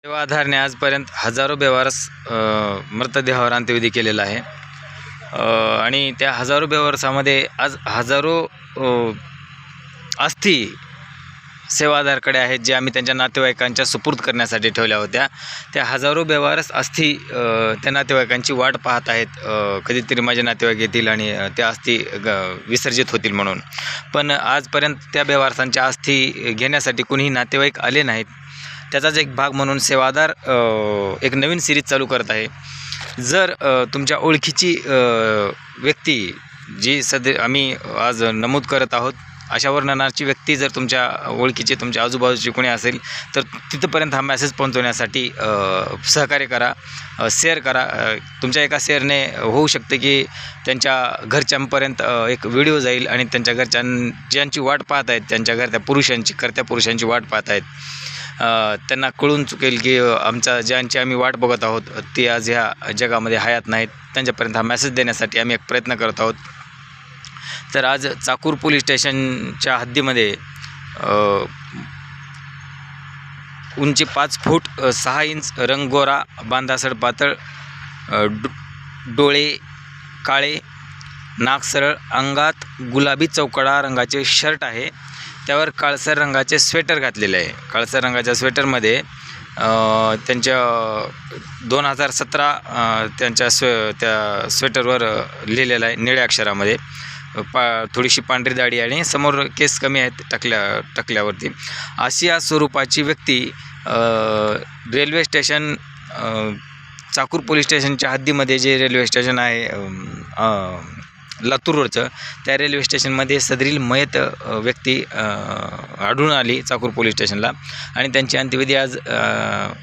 सेवा आधारने आजपर्यंत हजारो बेवारस मृतदेहावर अंत्यविधी केलेला आहे आणि त्या हजारो बेवारसामध्ये आज हजारो अस्थी सेवा आधारकडे आहेत, जे आम्ही त्यांच्या नातेवाईकांच्या सुपूर्द करण्यासाठी ठेवल्या होत्या। त्या हजारो बेवारस अस्थी त्या नातेवाईकांची वाट पाहत आहेत, कधीतरी माझे नातेवाईक येतील आणि त्या अस्थी विसर्जित होतील म्हणून। पण आजपर्यंत त्या बेवारसांच्या अस्थी घेण्यासाठी कोणीही नातेवाईक आले नाहीत। त्याचाच एक भाग म्हणून सेवादार एक नवीन सिरीज चालू करत आहे। जर तुमच्या ओळखीची व्यक्ती जी आम्ही आज नमूद करत आहोत, अशा वर्णनाची व्यक्ती जर तुमच्या ओळखीची तुमच्या आजूबाजूची कोणी असेल तर तिथपर्यंत हा मेसेज पोहोचवण्यासाठी सहकार्य करा, शेअर करा। तुमच्या एका शेअरने होऊ शकते की त्यांच्या घरच्यांपर्यंत एक व्हिडिओ जाईल आणि त्यांच्या ज्यांची वाट पाहत आहेत, त्यांच्या घरच्या पुरुषांची वाट पाहत आहेत, त्यांना कळून चुकेल की ज्यांची आम्ही वाट बघत आहोत ती आज ह्या जगामध्ये हयात नाहीत। त्यांच्यापर्यंत हा मेसेज देण्यासाठी आम्ही एक प्रयत्न करत आहोत। तर आज चाकूर पोलीस स्टेशनच्या हद्दीमध्ये उंची 5 फूट 6 इंच, रंगगोरा, बांधासड पातळ, डोळे काळे, नाक सरळ, अंगात गुलाबी चौकडा रंगाचे शर्ट आहे, त्यावर काळसर रंगाचे स्वेटर घातलेले आहे। काळसर रंगाच्या स्वेटरमध्ये त्यांच्या 2017 त्यांच्या त्या स्वेटरवर लिहिलेलं आहे निळ्या अक्षरामध्ये। थोडीशी पांढरी दाढी आणि समोर केस कमी आहेत टकल्यावरती। अशा स्वरूपाची व्यक्ती रेल्वे स्टेशन चाकूर पोलीस स्टेशनच्या हद्दीमध्ये जे रेल्वे स्टेशन आहे लातूर रोडचं, त्या रेल्वे स्टेशनमध्ये सदरील मयत व्यक्ती आढळून आली चाकूर पोलीस स्टेशनला आणि त्यांची अंत्यविधी आज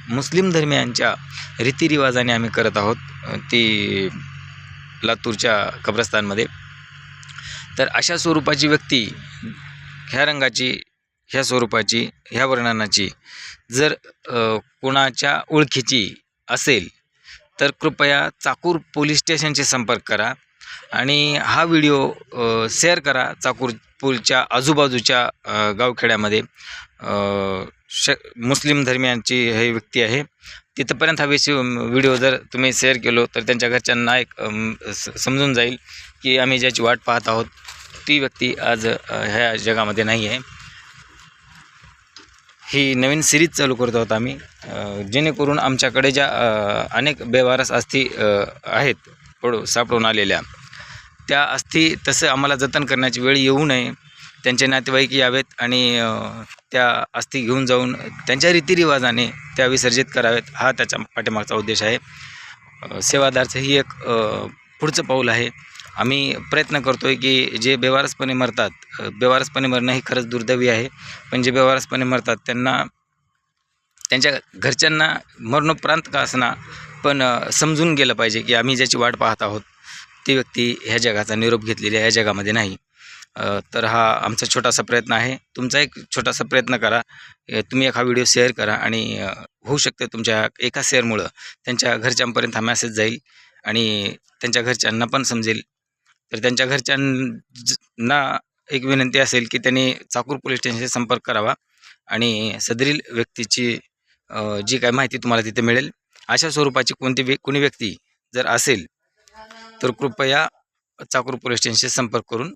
मुस्लिम धर्मियांच्या रीतिरिवाजाने आम्ही करत आहोत, ती लातूरच्या कब्रस्तानमध्ये। तर अशा स्वरूपाची व्यक्ती, ह्या रंगाची, ह्या स्वरूपाची, ह्या वर्णनाची जर कोणाच्या ओळखीची असेल तर कृपया चाकूर पोलीस स्टेशनशी संपर्क करा आणि हा व्हिडिओ शेअर करा। चाकूर पूलच्या आजूबाजूच्या गावखेड्यामध्ये मुस्लिम धर्मियांची ही व्यक्ती आहे, तिथपर्यंत हा व्हिडिओ जर तुम्ही शेअर केलो तर त्यांच्या घरच्यांना एक समजून जाईल की आम्ही ज्याची वाट पाहत आहोत ती व्यक्ती आज ह्या जगामध्ये नाही आहे। ही नवीन सिरीज चालू करत आहोत आम्ही, जेणेकरून आमच्याकडे ज्या अनेक बेवारस अस्थी आहेत सापडून आलेल्या, त्या अस्थी तसं आम्हाला जतन करण्याची वेळ येऊ नये, त्यांचे नातेवाईक यावेत आणि त्या अस्थी घेऊन जाऊन त्यांच्या रीतिरिवाजाने त्या विसर्जित करावेत, हा त्याच्या पाठीमागचा उद्देश आहे। सेवादारचं ही एक पुढचं पाऊल आहे। आम्ही प्रयत्न करतो आहे की जे बेवारसपणे मरतात, बेवारसपणे मरणं ही खरंच दुर्दैवी आहे, पण जे बेवारसपणे मरतात त्यांना त्यांच्या घरच्यांना मरणोपरांत का असना पण समजून गेलं पाहिजे की आम्ही ज्याची वाट पाहत आहोत ती व्यक्ती ह्या जगाचा निरोप घेतलेली आहे, ह्या जगामध्ये नाही। तर हा आमचा छोटासा प्रयत्न आहे। तुमचा एक छोटासा प्रयत्न करा, तुम्ही एक हा व्हिडिओ शेअर करा आणि होऊ शकते तुमच्या एका शेअरमुळं त्यांच्या घरच्यांपर्यंत हा मेसेज जाईल आणि त्यांच्या घरच्यांना पण समजेल। तर त्यांच्या घरच्यांना एक विनंती असेल की त्यांनी चाकूर पोलीस स्टेशनशी संपर्क करावा आणि सदरील व्यक्तीची जी काय माहिती तुम्हाला तिथे मिळेल। अशा स्वरूपाची कोणी व्यक्ती जर असेल तर कृपया चाकूर पोलीस स्टेशनशी संपर्क करून